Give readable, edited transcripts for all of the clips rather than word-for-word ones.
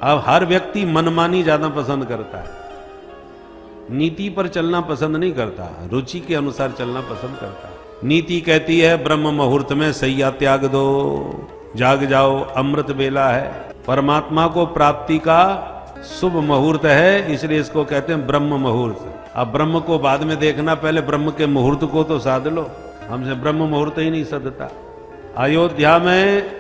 अब हर व्यक्ति मनमानी ज्यादा पसंद करता है, नीति पर चलना पसंद नहीं करता, रुचि के अनुसार चलना पसंद करता है। नीति कहती है ब्रह्म मुहूर्त में सैया त्याग दो, जाग जाओ, अमृत बेला है, परमात्मा को प्राप्ति का शुभ मुहूर्त है, इसलिए इसको कहते हैं ब्रह्म मुहूर्त। अब ब्रह्म को बाद में देखना, पहले ब्रह्म के मुहूर्त को तो साध लो। हमसे ब्रह्म मुहूर्त ही नहीं सदता। अयोध्या में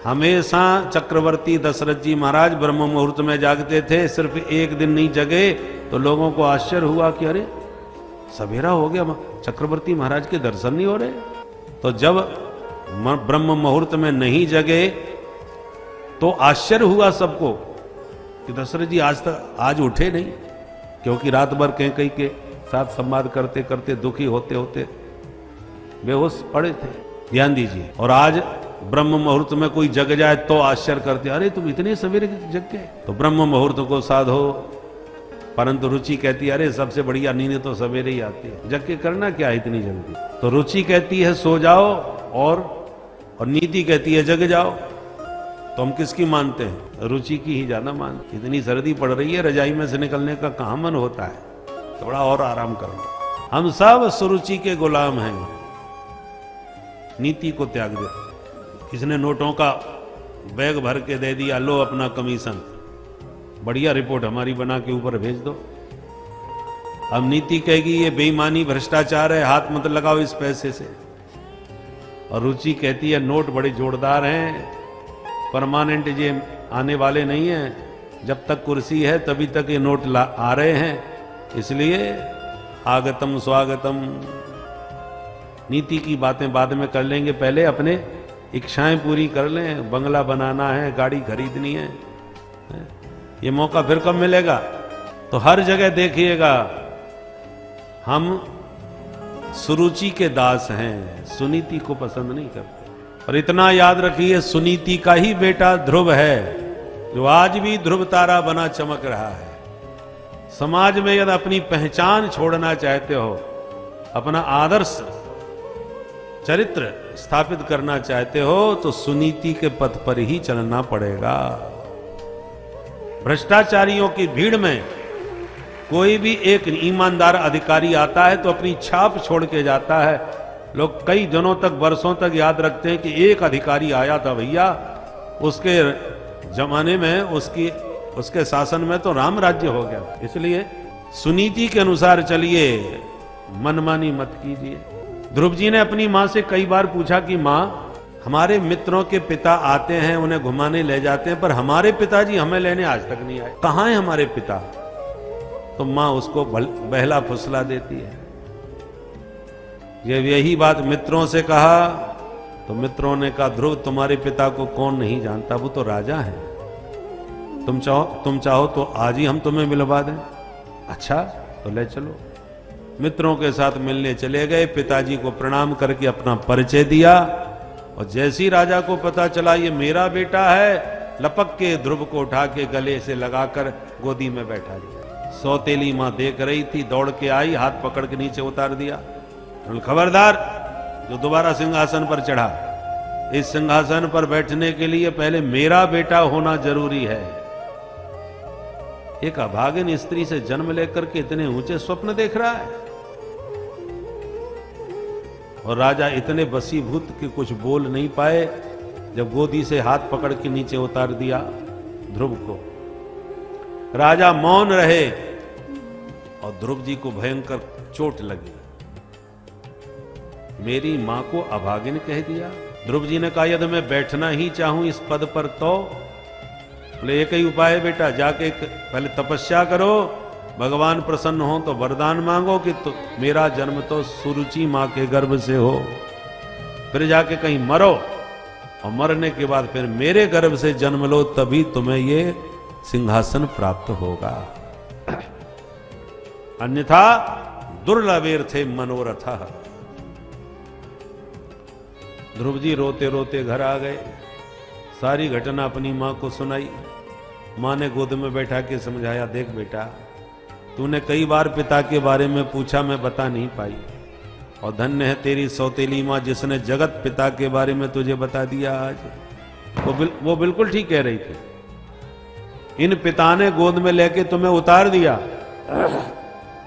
हमेशा चक्रवर्ती दशरथ जी महाराज ब्रह्म मुहूर्त में जागते थे, सिर्फ एक दिन नहीं जगे तो लोगों को आश्चर्य हुआ कि अरे सवेरा हो गया, चक्रवर्ती महाराज के दर्शन नहीं हो रहे। तो जब ब्रह्म मुहूर्त में नहीं जगे तो आश्चर्य हुआ सबको कि दशरथ जी आज उठे नहीं, क्योंकि रात भर कैकेयी के साथ संवाद करते करते दुखी होते होते बेहोश पड़े थे। ध्यान दीजिए। और आज ब्रह्म मुहूर्त में कोई जग जाए तो आश्चर्य करते, अरे तुम इतने सवेरे जग गए। तो ब्रह्म मुहूर्त को साधो, परंतु रुचि कहती है अरे सबसे बढ़िया नींद तो सवेरे ही आती है, जग के करना क्या है इतनी जल्दी। तो रुचि कहती है सो जाओ और नीति कहती है जग जाओ। तो हम किसकी मानते हैं? रुचि की ही ज्यादा मानते। इतनी सर्दी पड़ रही है, रजाई में से निकलने का कहां मन होता है, थोड़ा और आराम करो। हम सब सुरुचि के गुलाम हैं, नीति को त्याग दे। किसने नोटों का बैग भर के दे दिया, लो अपना कमीशन, बढ़िया रिपोर्ट हमारी बना के ऊपर भेज दो। अब नीति कहेगी ये बेईमानी भ्रष्टाचार है, हाथ मत लगाओ इस पैसे से। और रुचि कहती है नोट बड़े जोरदार हैं, परमानेंट ये आने वाले नहीं हैं, जब तक कुर्सी है तभी तक ये नोट आ रहे हैं, इसलिए आगतम स्वागतम। नीति की बातें बाद में कर लेंगे, पहले अपने इच्छाएं पूरी कर लें। बंगला बनाना है, गाड़ी खरीदनी है, ये मौका फिर कब मिलेगा? तो हर जगह देखिएगा हम सुरुचि के दास हैं, सुनीति को पसंद नहीं करते। और इतना याद रखिए, सुनीति का ही बेटा ध्रुव है, जो आज भी ध्रुव तारा बना चमक रहा है। समाज में यदि अपनी पहचान छोड़ना चाहते हो, अपना आदर्श चरित्र स्थापित करना चाहते हो, तो सुनीति के पथ पर ही चलना पड़ेगा। भ्रष्टाचारियों की भीड़ में कोई भी एक ईमानदार अधिकारी आता है तो अपनी छाप छोड़ के जाता है। लोग कई दिनों तक, वर्षों तक याद रखते हैं कि एक अधिकारी आया था भैया, उसके जमाने में उसके शासन में तो राम राज्य हो गया। इसलिए सुनीति के अनुसार चलिए, मनमानी मत कीजिए। ध्रुव जी ने अपनी मां से कई बार पूछा कि मां, हमारे मित्रों के पिता आते हैं, उन्हें घुमाने ले जाते हैं, पर हमारे पिताजी हमें लेने आज तक नहीं आए, कहां है हमारे पिता? तो मां उसको बहला फुसला देती है। यही बात मित्रों से कहा तो मित्रों ने कहा ध्रुव तुम्हारे पिता को कौन नहीं जानता, वो तो राजा है, तुम चाहो तो आज ही हम तुम्हें मिलवा दें। अच्छा तो ले चलो। मित्रों के साथ मिलने चले गए, पिताजी को प्रणाम करके अपना परिचय दिया, और जैसी राजा को पता चला ये मेरा बेटा है, लपक के ध्रुव को उठा के गले से लगाकर गोदी में बैठा दिया। सौतेली मां देख रही थी, दौड़ के आई, हाथ पकड़ के नीचे उतार दिया। खबरदार, जो दोबारा सिंहासन पर चढ़ा, इस सिंहासन पर बैठने के लिए पहले मेरा बेटा होना जरूरी है। एक अभागिन स्त्री से जन्म लेकर के इतने ऊंचे स्वप्न देख रहा है। और राजा इतने वशीभूत कि कुछ बोल नहीं पाए, जब गोदी से हाथ पकड़ के नीचे उतार दिया ध्रुव को। राजा मौन रहे और ध्रुव जी को भयंकर चोट लगी। मेरी मां को अभागिन कह दिया। ध्रुव जी ने कहा यदि मैं बैठना ही चाहूं इस पद पर तो बोले एक ही उपाय है बेटा, जाके पहले तपस्या करो, भगवान प्रसन्न हो तो वरदान मांगो कि तो मेरा जन्म तो सुरुचि मां के गर्भ से हो, फिर जाके कहीं मरो, और मरने के बाद फिर मेरे गर्भ से जन्म लो, तभी तुम्हें ये सिंहासन प्राप्त होगा, अन्यथा दुर्लभेर थे मनोरथ। ध्रुव जी रोते रोते घर आ गए, सारी घटना अपनी मां को सुनाई। मां ने गोद में बैठा के समझाया, देख बेटा, तूने कई बार पिता के बारे में पूछा, मैं बता नहीं पाई, और धन्य है तेरी सौतेली मां जिसने जगत पिता के बारे में तुझे बता दिया आज। वो बिल्कुल ठीक कह रही थी। इन पिता ने गोद में लेके तुम्हें उतार दिया,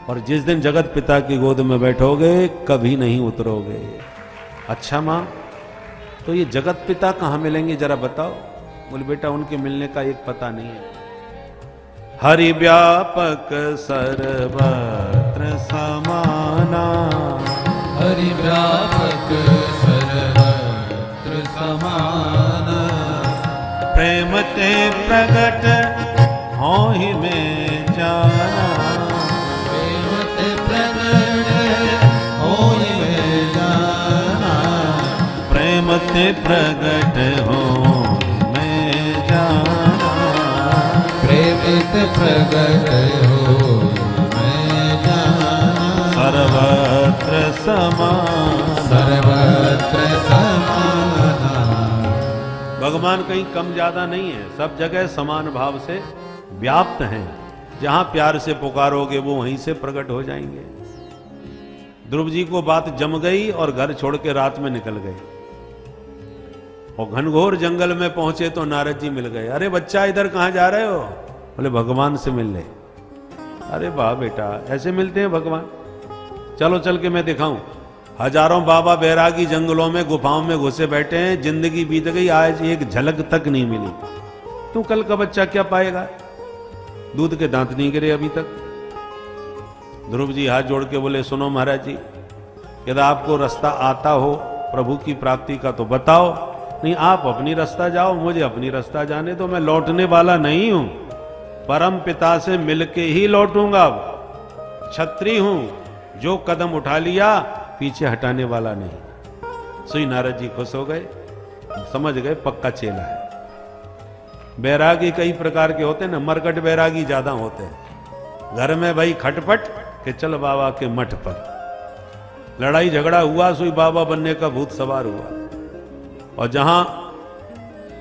और जिस दिन जगत पिता की गोद में बैठोगे कभी नहीं उतरोगे। अच्छा मां, तो ये जगत पिता कहां मिलेंगे जरा बताओ। बोले बेटा उनके मिलने का एक पता नहीं है। हरि व्यापक सर्वत्र समाना, हरि व्यापक सर्वत्र समाना, प्रेम ते प्रगट होहि में जाना, प्रेम ते प्रगट होहि में जाना, प्रेम ते प्रगट होहि में जाना, प्रेम ते प्रगट होहि में जाना, सर्वत्र समान, सर्वत्र समाना। भगवान कहीं कम ज्यादा नहीं है, सब जगह समान भाव से व्याप्त हैं। जहां प्यार से पुकारोगे वो वहीं से प्रकट हो जाएंगे। ध्रुव जी को बात जम गई और घर छोड़ के रात में निकल गए, और घनघोर जंगल में पहुंचे तो नारद जी मिल गए। अरे बच्चा इधर कहां जा रहे हो? बोले भगवान से मिलने। अरे वाह बेटा, ऐसे मिलते हैं भगवान? चलो चल के मैं दिखाऊं। हजारों बाबा बैरागी जंगलों में गुफाओं में घुसे बैठे हैं, जिंदगी बीत गई, आज एक झलक तक नहीं मिली। तू कल का बच्चा क्या पाएगा? दूध के दांत नहीं गिरे अभी तक। ध्रुव जी हाथ जोड़ के बोले सुनो महाराज जी, यदि आपको रास्ता आता हो प्रभु की प्राप्ति का तो बताओ, नहीं आप अपनी रास्ता जाओ, मुझे अपनी रास्ता जाने दो। मैं लौटने वाला नहीं हूं, परम पिता से मिलके ही लौटूंगा। छत्री हूं, जो कदम उठा लिया पीछे हटाने वाला नहीं। सुई नारद जी खुश हो गए, समझ गए पक्का चेला है। बैरागी कई प्रकार के होते हैं ना, मरकट बैरागी ज्यादा होते हैं। घर में भाई खटपट के चल बाबा के मठ पर, लड़ाई झगड़ा हुआ सुई बाबा बनने का भूत सवार हुआ, और जहां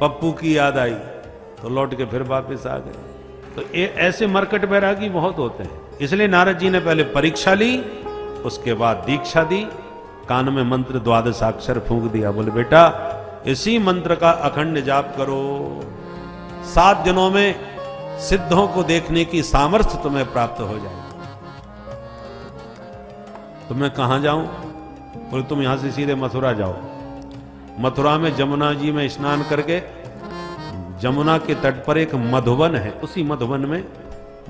पप्पू की याद आई तो लौट के फिर वापस आ गए। तो ऐसे मरकट बैरागी बहुत होते हैं। इसलिए नारद जी ने पहले परीक्षा ली, उसके बाद दीक्षा दी, कान में मंत्र 12 अक्षर फूंक दिया। बोले बेटा इसी मंत्र का अखंड जाप करो, 7 दिनों में सिद्धों को देखने की सामर्थ्य तुम्हें प्राप्त हो जाएगी। तो मैं कहां जाऊं? बोले तुम यहां से सीधे मथुरा जाओ। मथुरा में जमुना जी में स्नान करके जमुना के तट पर एक मधुवन है, उसी मधुवन में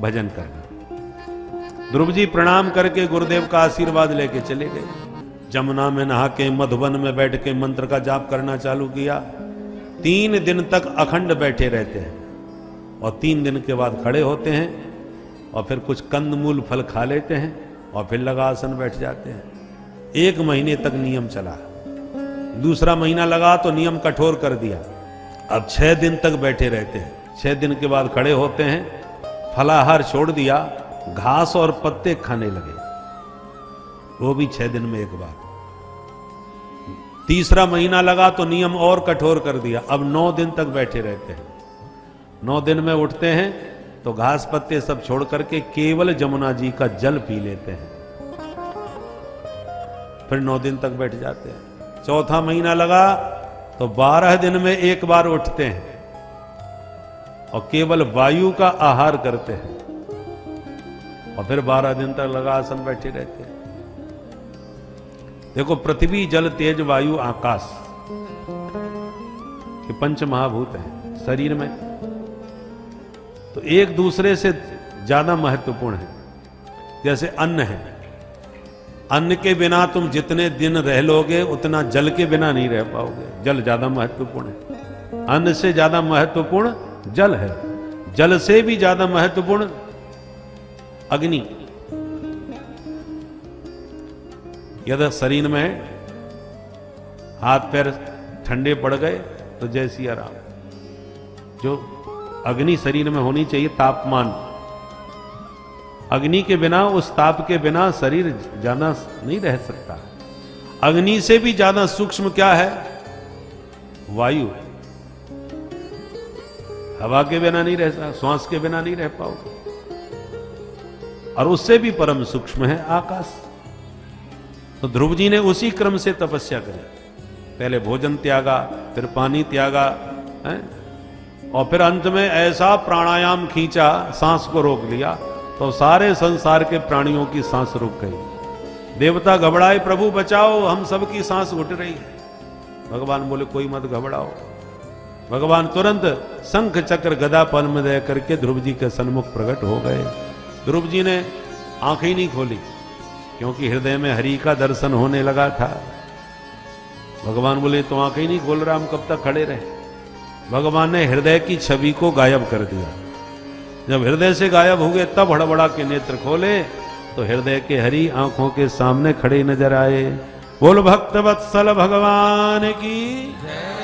भजन करना। ध्रुव जी प्रणाम करके गुरुदेव का आशीर्वाद लेके चले गए। जमुना में नहा के मधुवन में बैठ के मंत्र का जाप करना चालू किया। 3 दिन तक अखंड बैठे रहते हैं, और 3 दिन के बाद खड़े होते हैं, और फिर कुछ कंदमूल फल खा लेते हैं, और फिर लगा आसन बैठ जाते हैं। 1 महीने तक नियम चला। दूसरा महीना लगा तो नियम कठोर कर दिया। अब 6 दिन तक बैठे रहते हैं। 6 दिन के बाद खड़े होते हैं, फलाहार छोड़ दिया, घास और पत्ते खाने लगे, वो भी 6 दिन में एक बार। तीसरा महीना लगा तो नियम और कठोर कर दिया। अब 9 दिन तक बैठे रहते हैं। 9 दिन में उठते हैं तो घास पत्ते सब छोड़ करके केवल जमुना जी का जल पी लेते हैं, फिर 9 दिन तक बैठ जाते हैं। चौथा महीना लगा तो 12 दिन में एक बार उठते हैं और केवल वायु का आहार करते हैं, और फिर 12 दिन तक लगा आसन बैठे रहते हैं। देखो पृथ्वी जल तेज वायु आकाश ये 5 महाभूत हैं शरीर में, तो एक दूसरे से ज्यादा महत्वपूर्ण है। जैसे अन्न है, अन्न के बिना तुम जितने दिन रह लोगे उतना जल के बिना नहीं रह पाओगे। जल ज्यादा महत्वपूर्ण है, अन्न से ज्यादा महत्वपूर्ण जल है, जल से भी ज्यादा महत्वपूर्ण अग्नि। यदि शरीर में हाथ पैर ठंडे पड़ गए तो जय सिया राम। जो अग्नि शरीर में होनी चाहिए, तापमान, अग्नि के बिना, उस ताप के बिना शरीर ज्यादा नहीं रह सकता। अग्नि से भी ज्यादा सूक्ष्म क्या है? वायु। हवा के बिना नहीं रह सकता, श्वास के बिना नहीं रह पाओगे। और उससे भी परम सूक्ष्म है आकाश। तो ध्रुव जी ने उसी क्रम से तपस्या करी। पहले भोजन त्यागा, फिर पानी त्यागा, और फिर अंत में ऐसा प्राणायाम खींचा, सांस को रोक लिया, तो सारे संसार के प्राणियों की सांस रुक गई। देवता घबराए, प्रभु बचाओ, हम सबकी सांस घुट रही है। भगवान बोले कोई मत घबराओ। भगवान तुरंत शंख चक्र गदा पद्म दे करके ध्रुव जी के सन्मुख प्रकट हो गए। ध्रुव जी ने आंखें ही नहीं खोली, क्योंकि हृदय में हरि का दर्शन होने लगा था। भगवान बोले तो आंखें ही नहीं खोल रहा, हम कब तक खड़े रहे। भगवान ने हृदय की छवि को गायब कर दिया। जब हृदय से गायब हो गए तब हड़बड़ा के नेत्र खोले तो हृदय के हरि आंखों के सामने खड़े नजर आए। बोल भक्त वत्सल भगवान की जय।